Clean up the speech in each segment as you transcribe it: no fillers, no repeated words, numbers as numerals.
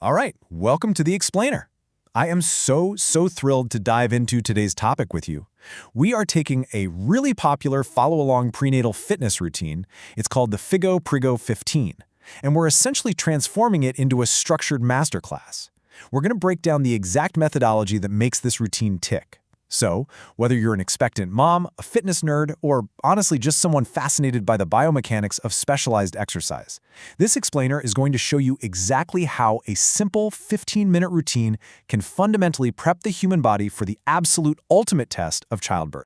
All right, welcome to The Explainer. I am so thrilled to dive into today's topic with you. We are taking a really popular follow-along prenatal fitness routine. It's called the Figo Prigo 15, and we're essentially transforming it into a structured masterclass. We're going to break down the exact methodology that makes this routine tick. So, whether you're an expectant mom, a fitness nerd, or honestly just someone fascinated by the biomechanics of specialized exercise, this explainer is going to show you exactly how a simple 15-minute routine can fundamentally prep the human body for the absolute ultimate test of childbirth.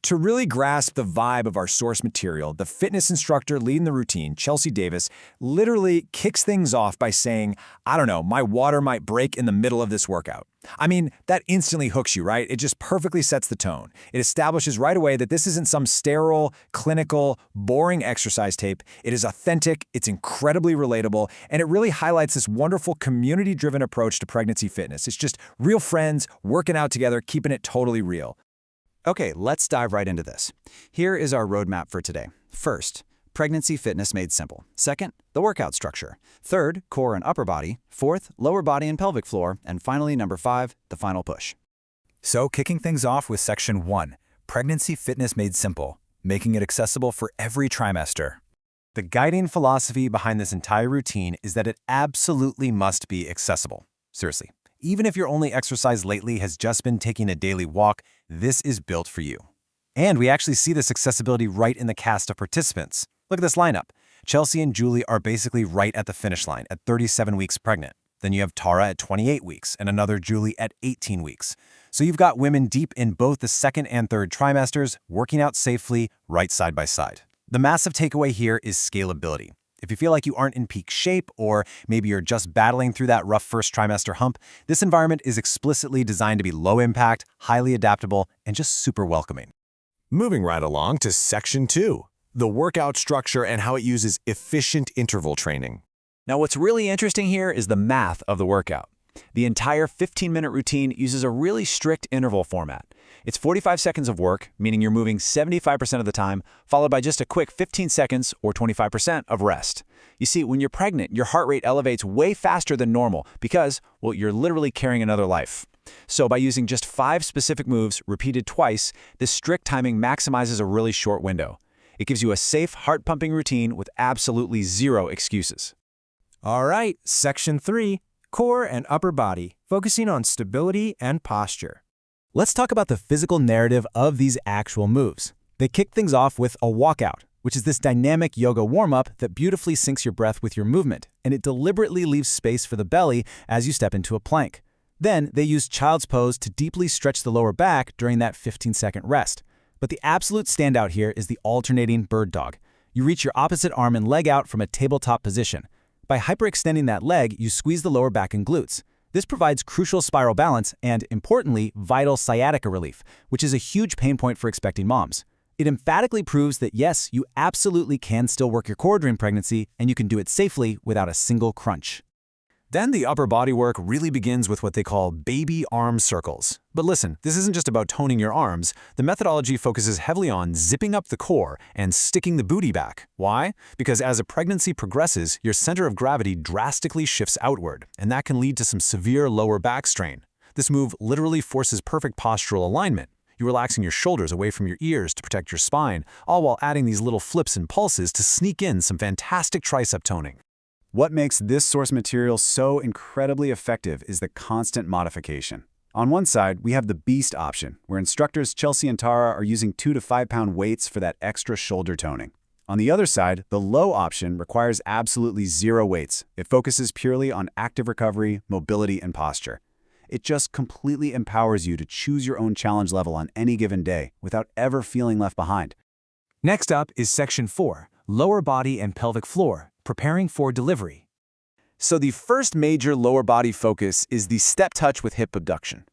To really grasp the vibe of our source material, the fitness instructor leading the routine, Chelsea Davis, literally kicks things off by saying, I don't know, my water might break in the middle of this workout. I mean, that instantly hooks you, right? It just perfectly sets the tone. It establishes right away that this isn't some sterile, clinical, boring exercise tape. It is authentic, it's incredibly relatable, and it really highlights this wonderful community-driven approach to pregnancy fitness. It's just real friends working out together, keeping it totally real. Okay, let's dive right into this. Here is our roadmap for today. First, pregnancy fitness made simple. Second, the workout structure. Third, core and upper body. Fourth, lower body and pelvic floor. And finally, number 5, the final push. So, kicking things off with Section 1, Pregnancy Fitness Made Simple, making it accessible for every trimester. The guiding philosophy behind this entire routine is that it absolutely must be accessible. Seriously. Even if your only exercise lately has just been taking a daily walk, this is built for you. And we actually see this accessibility right in the cast of participants. Look at this lineup. Chelsea and Julie are basically right at the finish line at 37 weeks pregnant. Then you have Tara at 28 weeks and another Julie at 18 weeks. So you've got women deep in both the second and third trimesters, working out safely, right side by side. The massive takeaway here is scalability. If you feel like you aren't in peak shape, or maybe you're just battling through that rough first trimester hump, this environment is explicitly designed to be low impact, highly adaptable, and just super welcoming. Moving right along to Section 2, the workout structure and how it uses efficient interval training. Now, what's really interesting here is the math of the workout. The entire 15-minute routine uses a really strict interval format. It's 45 seconds of work, meaning you're moving 75% of the time, followed by just a quick 15 seconds or 25% of rest. You see, when you're pregnant, your heart rate elevates way faster than normal because, well, you're literally carrying another life. So by using just 5 specific moves repeated twice, this strict timing maximizes a really short window. It gives you a safe, heart-pumping routine with absolutely zero excuses. All right, Section 3, core and upper body, focusing on stability and posture. Let's talk about the physical narrative of these actual moves. They kick things off with a walkout, which is this dynamic yoga warm-up that beautifully syncs your breath with your movement, and it deliberately leaves space for the belly as you step into a plank. Then they use child's pose to deeply stretch the lower back during that 15-second rest. But the absolute standout here is the alternating bird dog. You reach your opposite arm and leg out from a tabletop position. By hyperextending that leg, you squeeze the lower back and glutes. This provides crucial spiral balance and, importantly, vital sciatica relief, which is a huge pain point for expecting moms. It emphatically proves that yes, you absolutely can still work your core during pregnancy, and you can do it safely without a single crunch. Then the upper body work really begins with what they call baby arm circles. But listen, this isn't just about toning your arms. The methodology focuses heavily on zipping up the core and sticking the booty back. Why? Because as a pregnancy progresses, your center of gravity drastically shifts outward, and that can lead to some severe lower back strain. This move literally forces perfect postural alignment. You're relaxing your shoulders away from your ears to protect your spine, all while adding these little flips and pulses to sneak in some fantastic tricep toning. What makes this source material so incredibly effective is the constant modification. On one side, we have the beast option, where instructors Chelsea and Tara are using 2 to 5 pound weights for that extra shoulder toning. On the other side, the low option requires absolutely zero weights. It focuses purely on active recovery, mobility, and posture. It just completely empowers you to choose your own challenge level on any given day without ever feeling left behind. Next up is Section 4, lower body and pelvic floor, preparing for delivery. So the first major lower body focus is the step touch with hip abduction.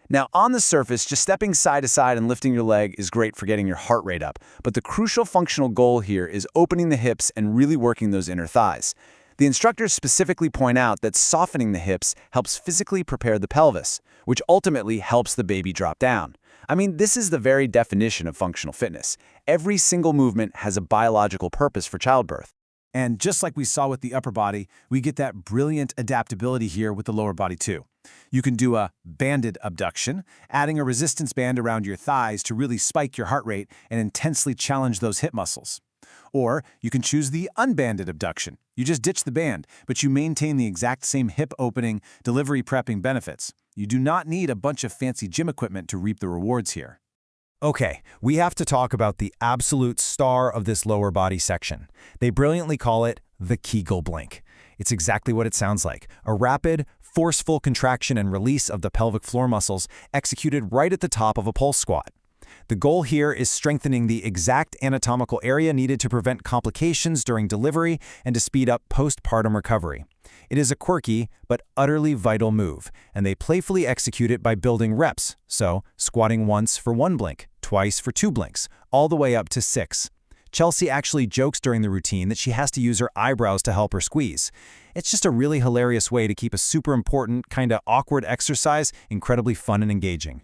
Now, on the surface, just stepping side to side and lifting your leg is great for getting your heart rate up, but the crucial functional goal here is opening the hips and really working those inner thighs. The instructors specifically point out that softening the hips helps physically prepare the pelvis, which ultimately helps the baby drop down. I mean, this is the very definition of functional fitness. Every single movement has a biological purpose for childbirth. And just like we saw with the upper body, we get that brilliant adaptability here with the lower body too. You can do a banded abduction, adding a resistance band around your thighs to really spike your heart rate and intensely challenge those hip muscles. Or you can choose the unbanded abduction. You just ditch the band, but you maintain the exact same hip opening, delivery prepping benefits. You do not need a bunch of fancy gym equipment to reap the rewards here. Okay, we have to talk about the absolute star of this lower body section. They brilliantly call it the Kegel blink. It's exactly what it sounds like, a rapid, forceful contraction and release of the pelvic floor muscles executed right at the top of a pulse squat. The goal here is strengthening the exact anatomical area needed to prevent complications during delivery and to speed up postpartum recovery. It is a quirky but utterly vital move, and they playfully execute it by building reps, so squatting once for 1 blink, twice for 2 blinks, all the way up to 6. Chelsea actually jokes during the routine that she has to use her eyebrows to help her squeeze. It's just a really hilarious way to keep a super important, kinda awkward exercise incredibly fun and engaging.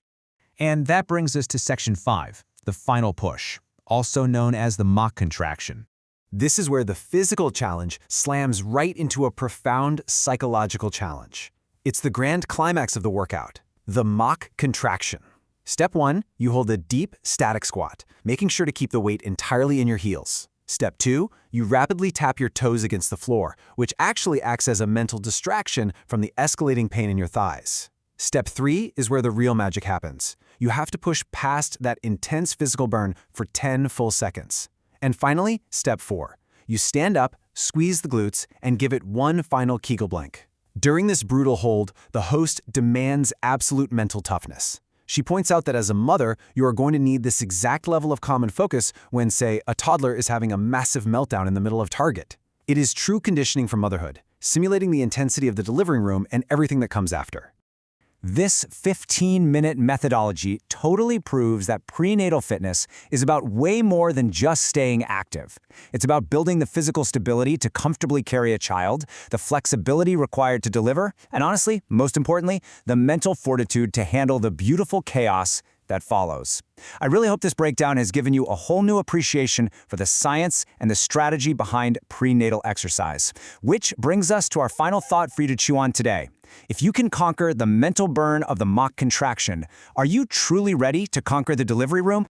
And that brings us to section 5, the final push, also known as the mock contraction. This is where the physical challenge slams right into a profound psychological challenge. It's the grand climax of the workout, the mock contraction. Step 1, you hold a deep, static squat, making sure to keep the weight entirely in your heels. Step 2, you rapidly tap your toes against the floor, which actually acts as a mental distraction from the escalating pain in your thighs. Step 3 is where the real magic happens. You have to push past that intense physical burn for 10 full seconds. And finally, step 4. You stand up, squeeze the glutes, and give it one final Kegel blink. During this brutal hold, the host demands absolute mental toughness. She points out that as a mother, you are going to need this exact level of calm and focus when, say, a toddler is having a massive meltdown in the middle of Target. It is true conditioning for motherhood, simulating the intensity of the delivering room and everything that comes after. This 15-minute methodology totally proves that prenatal fitness is about way more than just staying active. It's about building the physical stability to comfortably carry a child, the flexibility required to deliver, and honestly, most importantly, the mental fortitude to handle the beautiful chaos that follows. I really hope this breakdown has given you a whole new appreciation for the science and the strategy behind prenatal exercise, which brings us to our final thought for you to chew on today. If you can conquer the mental burn of the mock contraction, are you truly ready to conquer the delivery room?